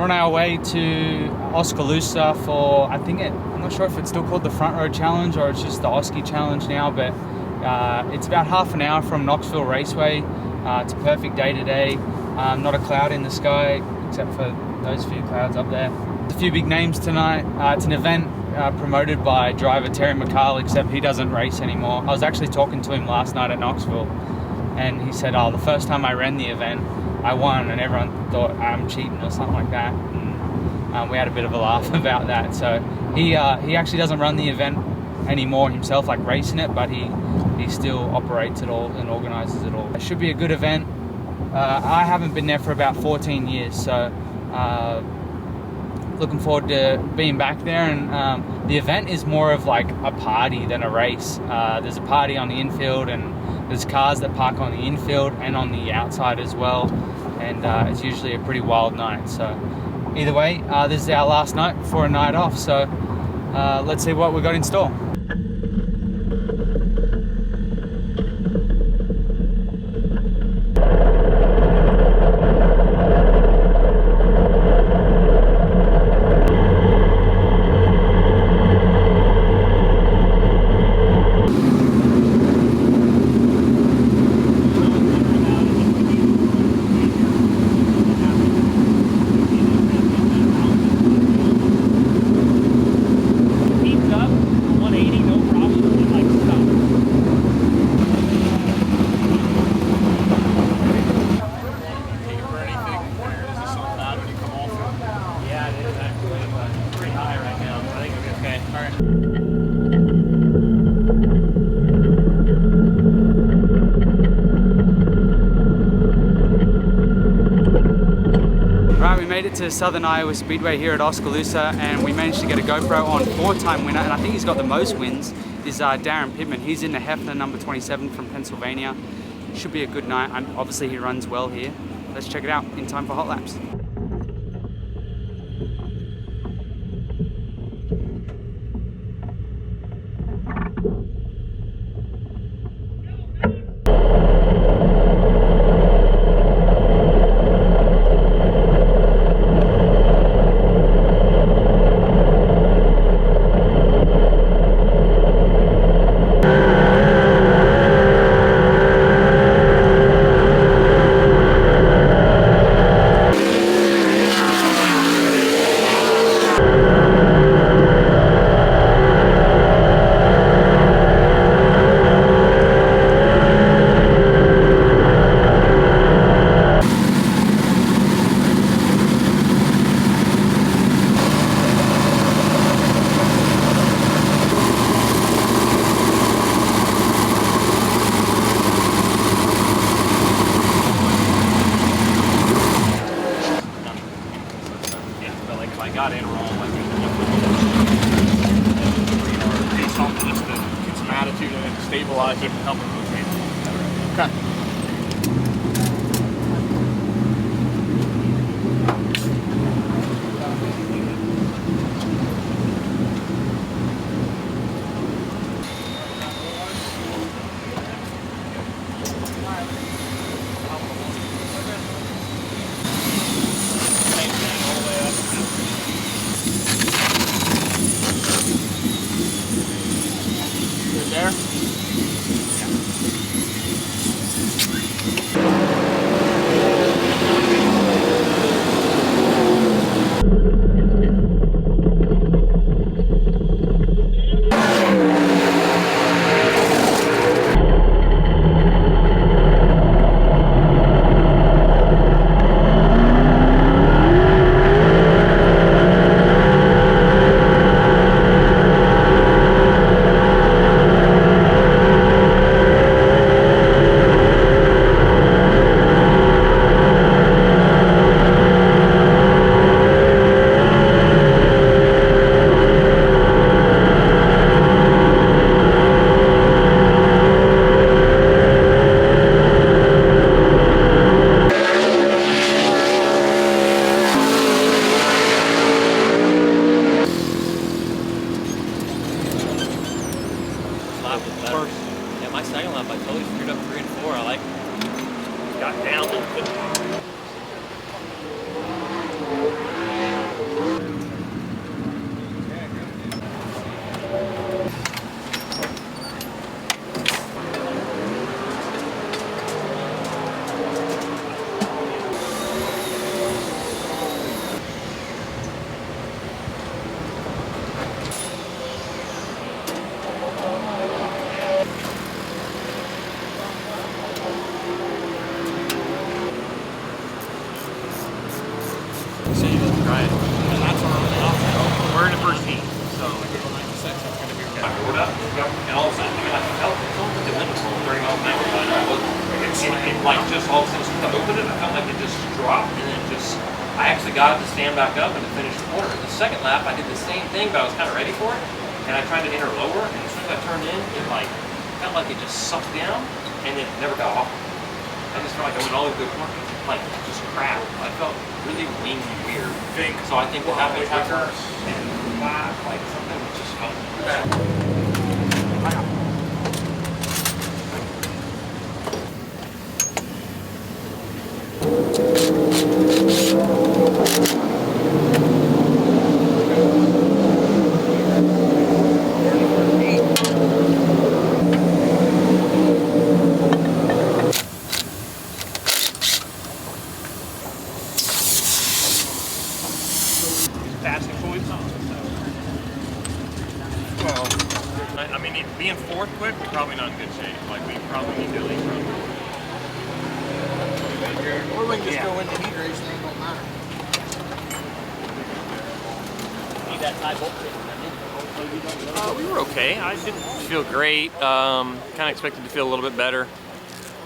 We're on our way to Oskaloosa for, I'm not sure if it's still called the Front Row Challenge or it's just the Osky Challenge now, but it's about half an hour from Knoxville Raceway. It's a perfect day today. Not a cloud in the sky, except for those few clouds up there. There's a few big names tonight. It's an event promoted by driver Terry McCall, except he doesn't race anymore. I was actually talking to him last night at Knoxville, and he said, the first time I ran the event, I won, and everyone thought I'm cheating or something like that. And we had a bit of a laugh about that. So he actually doesn't run the event anymore himself, like racing it, but he still operates it all and organizes it all. It should be a good event. I haven't been there for about 14 years, so looking forward to being back there. And the event is more of like a party than a race. There's a party on the infield, and there's cars that park on the infield and on the outside as well, and it's usually a pretty wild night. So either way, this is our last night before a night off, so let's see what we got in store. We made it to Southern Iowa Speedway here at Oskaloosa, and we managed to get a GoPro on four-time winner, and I think he's got the most wins, is Daryn Pittman. He's in the Heffner number 27 from Pennsylvania. Should be a good night, and obviously he runs well here. Let's check it out in time for hot laps. Got in wrong, like do something just to get some attitude and stabilize it and help it move me. Okay. There? got down a little bit. like just all of a sudden, as soon as I opened it, I felt like it just dropped, and then I actually got it to stand back up and to finish the corner. The second lap, I did the same thing, but I was kind of ready for it, and I tried to enter lower, and as soon as I turned in, it like felt like it just sucked down, and it never got off. I just felt like I went all the way to the corner, like just crap. I felt really wingy weird. So I think to have it quicker and like something was just fun. I mean, being fourth quick, we're probably not in good shape. Like, we probably need to at least run. Or we can just go into heat race and it don't matter. Need that tie bolt. We were okay. I didn't feel great. Kind of expected to feel a little bit better.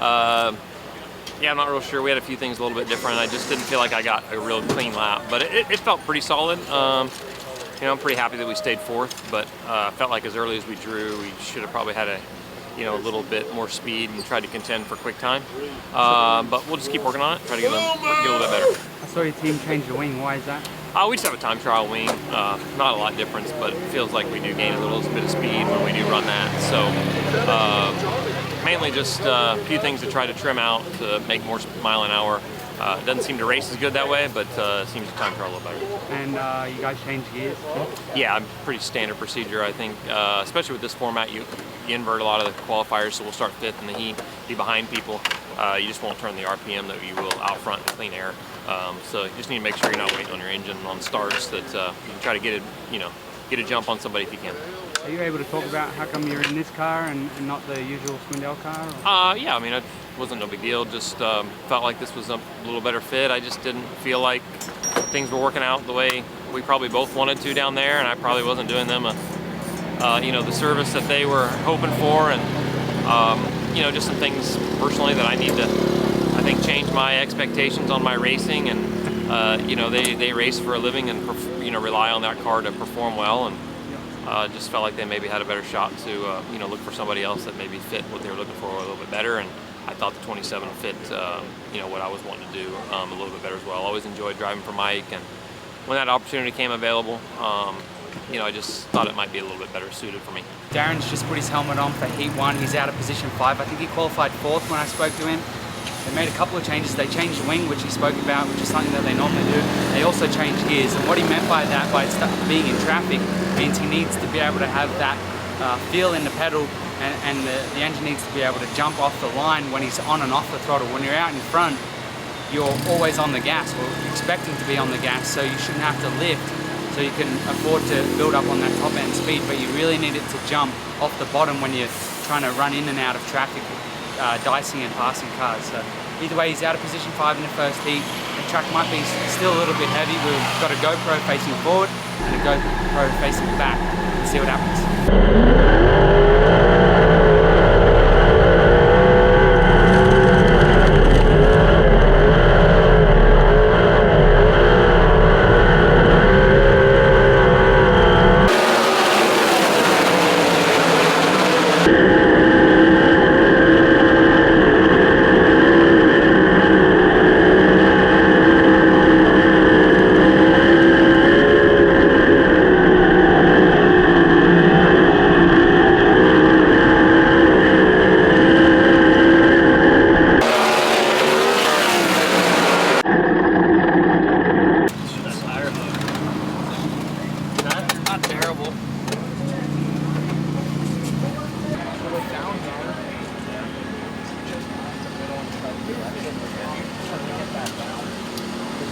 Yeah, I'm not real sure. We had a few things a little bit different. I just didn't feel like I got a real clean lap, but it felt pretty solid. You know, I'm pretty happy that we stayed fourth, but felt like as early as we drew, we should have probably had a little bit more speed and tried to contend for quick time. But we'll just keep working on it, try to get a little bit better. I saw your team change the wing. Why is that? We just have a time trial wing. Not a lot of difference, but it feels like we do gain a little bit of speed when we do run that. So mainly just a few things to try to trim out to make more mile an hour. It doesn't seem to race as good that way, but it seems to time trial a little better. And you guys change gears? Yeah, pretty standard procedure, I think. Especially with this format, you invert a lot of the qualifiers, so we'll start fifth in the heat, be behind people. You just won't turn the RPM that you will out front in clean air. So you just need to make sure you're not waiting on your engine on starts, that you can try to get a jump on somebody if you can. Are you able to talk about how come you're in this car and not the usual Swindell car? Yeah, I mean, it wasn't no big deal. Just felt like this was a little better fit. I just didn't feel like things were working out the way we probably both wanted to down there, and I probably wasn't doing them the service that they were hoping for, and just some things personally that I need to, I think, change my expectations on my racing. And they race for a living and rely on that car to perform well, and just felt like they maybe had a better shot to look for somebody else that maybe fit what they were looking for a little bit better. And I thought the 27 fit what I was wanting to do a little bit better as well. I always enjoyed driving for Mike, and when that opportunity came available, I just thought it might be a little bit better suited for me. Daryn's just put his helmet on for Heat 1. He's out of position 5. I think he qualified 4th when I spoke to him. They made a couple of changes. They changed the wing, which he spoke about, which is something that they normally do. They also changed gears, and what he meant by that, by being in traffic, means he needs to be able to have that feel in the pedal, and the engine needs to be able to jump off the line when he's on and off the throttle. When you're out in front, you're always on the gas, or expecting to be on the gas, so you shouldn't have to lift, so you can afford to build up on that top end speed, but you really need it to jump off the bottom when you're trying to run in and out of traffic, dicing and passing cars. So either way, he's out of position 5 in the first heat. The track might be still a little bit heavy. We've got a GoPro facing forward and a GoPro facing back. Let's see what happens.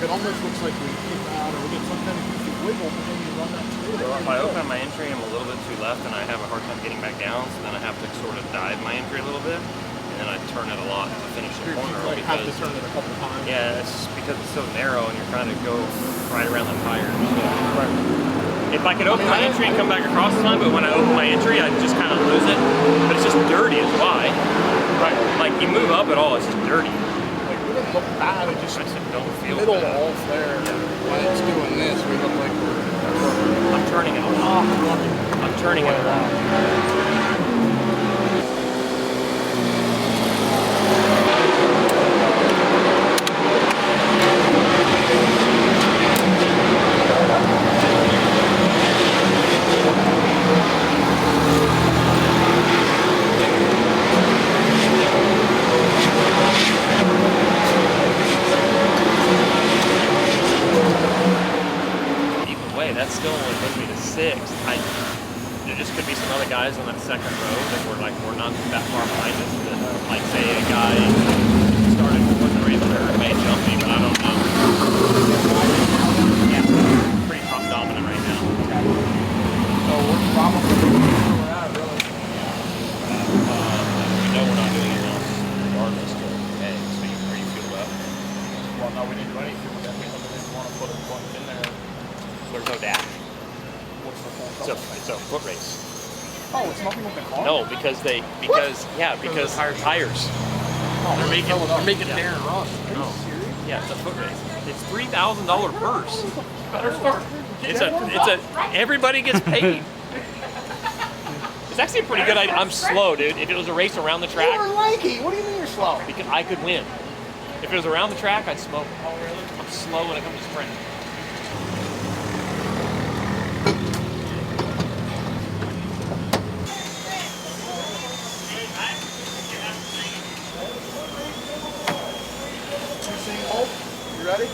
It almost looks like we kick out or we get some kind of goofy wiggle, but then you run that through. Well, if I open my entry, I'm a little bit too left, and I have a hard time getting back down, so then I have to sort of dive my entry a little bit, and then I turn it a lot to finish the corner. You like have to turn it a couple times. Yeah, it's because it's so narrow, and you're trying to go right around the tires. So. Right. If I could open my entry and come back across the line, but when I open my entry, I just kind of lose it. But it's just dirty is why. Right. Like you move up at all, it's just dirty. Like we didn't look bad. It just I just don't feel middle bad. off there. When it's doing this, we look like we're. I'm turning it off. I'm turning it off. That's still only put me to 6th. There just could be some other guys on that second row that were like, we're not that far behind us. That, like, say a guy started 4th or 3rd may jump me, but I don't know. Yeah, pretty front dominant right now. So we're probably where we're at, really. We know we're not doing anything else regardless to A, so are you feel that? Well, no, we didn't do anything. We didn't want to put a bunch in there. There's no dash. What's the full It's a foot race. Oh, it's nothing with the car? No, because tires. Oh, they're making Daryn run. No. Yeah, it's a foot race. It's $3,000 purse. Better start. It's a everybody gets paid. It's actually a pretty good idea. I'm slow, dude. If it was a race around the track, You're lanky. What do you mean you're slow? because I could win. If it was around the track, I'd smoke. Oh, really? I'm slow when it comes to sprinting. You ready?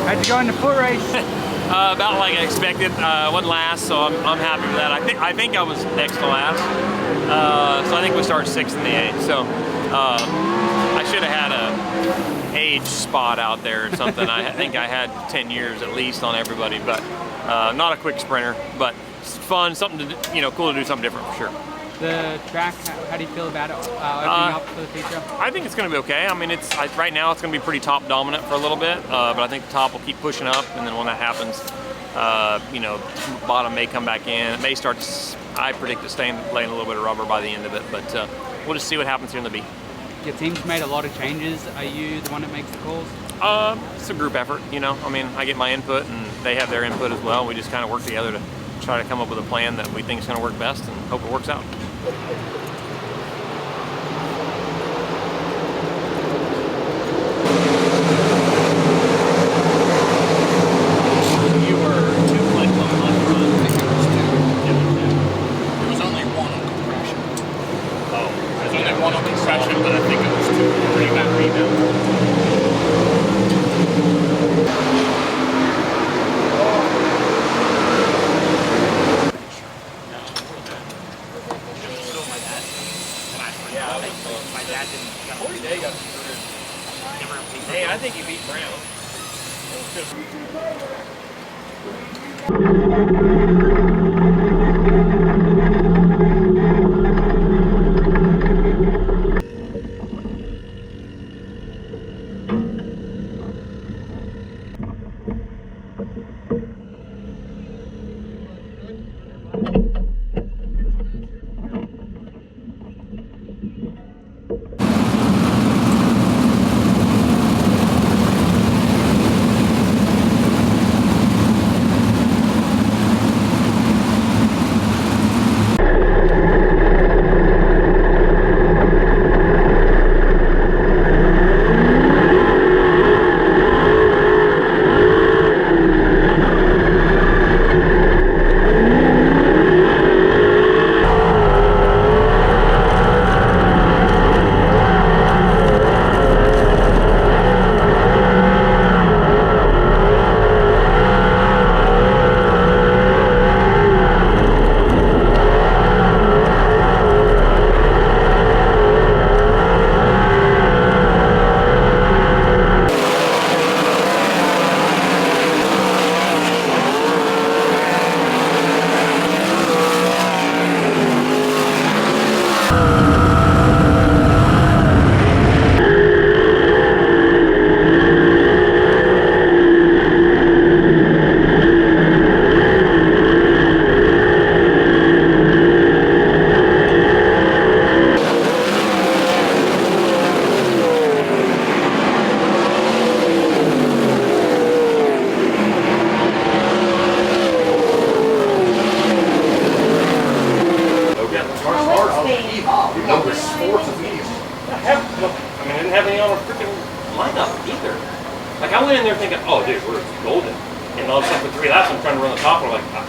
How'd you go in the foot race? About like I expected. Wasn't last, so I'm happy with that. I think I was next to last. So I think we started 6th in the A. So I should have had a age spot out there or something. I think I had 10 years at least on everybody, but not a quick sprinter. But it's fun, something to cool to do something different for sure. The track, how do you feel about it opening up for the future? I think it's going to be okay. I mean, right now it's going to be pretty top dominant for a little bit, but I think the top will keep pushing up, and then when that happens, bottom may come back in. It may start. I predict it laying a little bit of rubber by the end of it, but we'll just see what happens here in the B. Your team's made a lot of changes. Are you the one that makes the calls? It's a group effort, I mean, I get my input, and they have their input as well. We just kind of work together to try to come up with a plan that we think is going to work best, and hope it works out. You were 2 clicks on the left run. I think it was 2. There was only 1 on compression. Oh, There's only 1 on compression, but I think it was 2 rebound. My dad didn't. Hey, I think you beat Brown. me on a freaking lineup either. Like I went in there thinking, oh dude, we're golden. And all of a sudden for 3 laps I'm trying to run the top and I'm like, I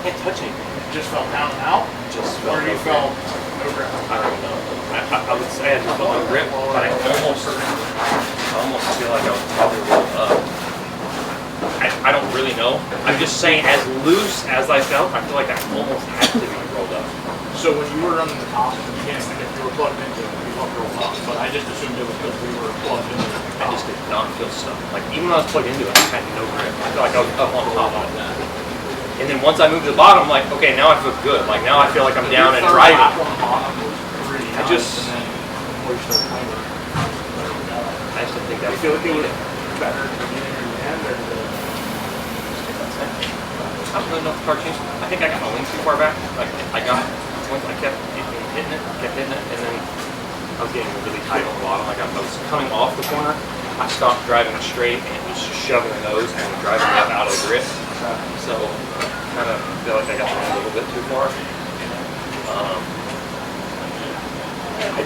can't touch anything. Just felt down and out? Just felt or you no felt grip. no grip? I don't know. I would say I just felt no grip, but I almost feel like I was probably rolled up. I don't really know. I'm just saying as loose as I felt, I feel like I almost had to be rolled up. So when you were running the top at the beginning, if you were plugged into it, you felt rolled up. But I just assumed it was because we were plugged into it. I just did not feel stuck. Like even when I was plugged into it, I had no grip. I feel like I was up on top of it. And then once I moved to the bottom, I'm like, okay, now I feel good. Like now I feel like I'm down and driving. I just didn't think that. I feel like it was better at the beginning or the end, or I don't really know if the car changed. I think I got my wings too far back. Like I kept hitting it, and then I was getting really tight on the bottom. Like I was coming off the corner. I stopped driving straight and it was just shoving the nose and driving me up out of the grip. So kind of feel like I got a little bit too far. I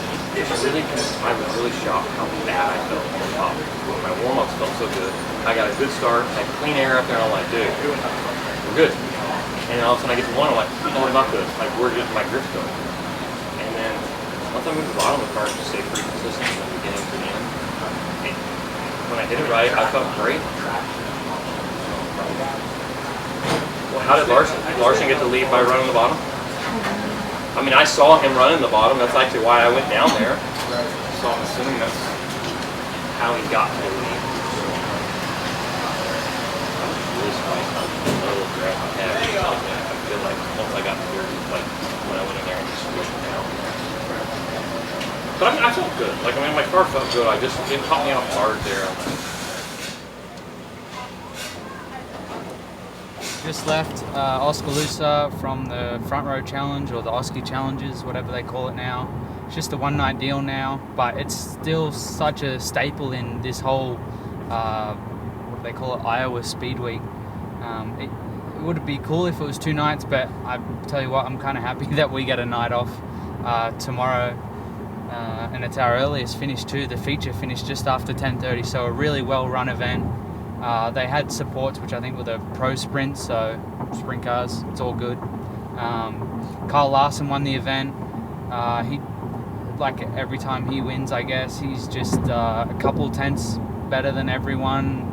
was really shocked how bad I felt on top. My warm-ups felt so good. I got a good start, had clean air up there, and I'm like, dude, we're good. And then all of a sudden I get to one, I'm like, oh, we're not good. Like, where did my grip's going? And then once I moved to the bottom, the car just stayed pretty consistent from the beginning to the end. And when I hit it right, I felt great. Well, how did Larson get the lead by running the bottom? I mean, I saw him running the bottom. That's actually why I went down there. So I'm assuming that's how he got to the lead. I was really surprised how little grip I had. I feel like once I got through, like when I went in there and just switched down. But I felt good. Like I mean, my car felt good. It caught me off guard there. Just left Oskaloosa from the front row challenge, or the Osky challenges, whatever they call it now. It's just a one-night deal now, but it's still such a staple in this whole what do they call it, Iowa Speedway. It would be cool if it was 2 nights, but I tell you what, I'm kind of happy that we get a night off tomorrow, and it's our earliest finish too. The feature finished just after 10:30, so a really well-run event. They had supports, which I think were the pro sprints, so sprint cars, it's all good. Kyle Larson won the event. He, like every time he wins, I guess, he's just a couple tenths better than everyone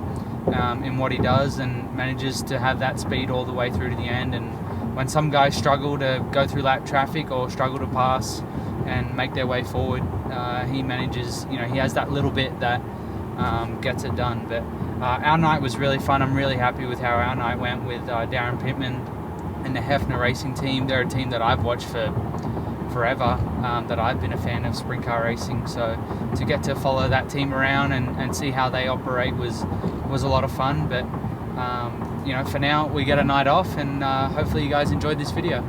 in what he does, and manages to have that speed all the way through to the end. And when some guys struggle to go through lap traffic or struggle to pass and make their way forward, he manages, he has that little bit that gets it done. But our night was really fun. I'm really happy with how our night went with Daryn Pittman and the Heffner racing team. They're a team that I've watched for forever, that I've been a fan of sprint car racing. So to get to follow that team around and see how they operate was a lot of fun. But for now we get a night off, and hopefully you guys enjoyed this video.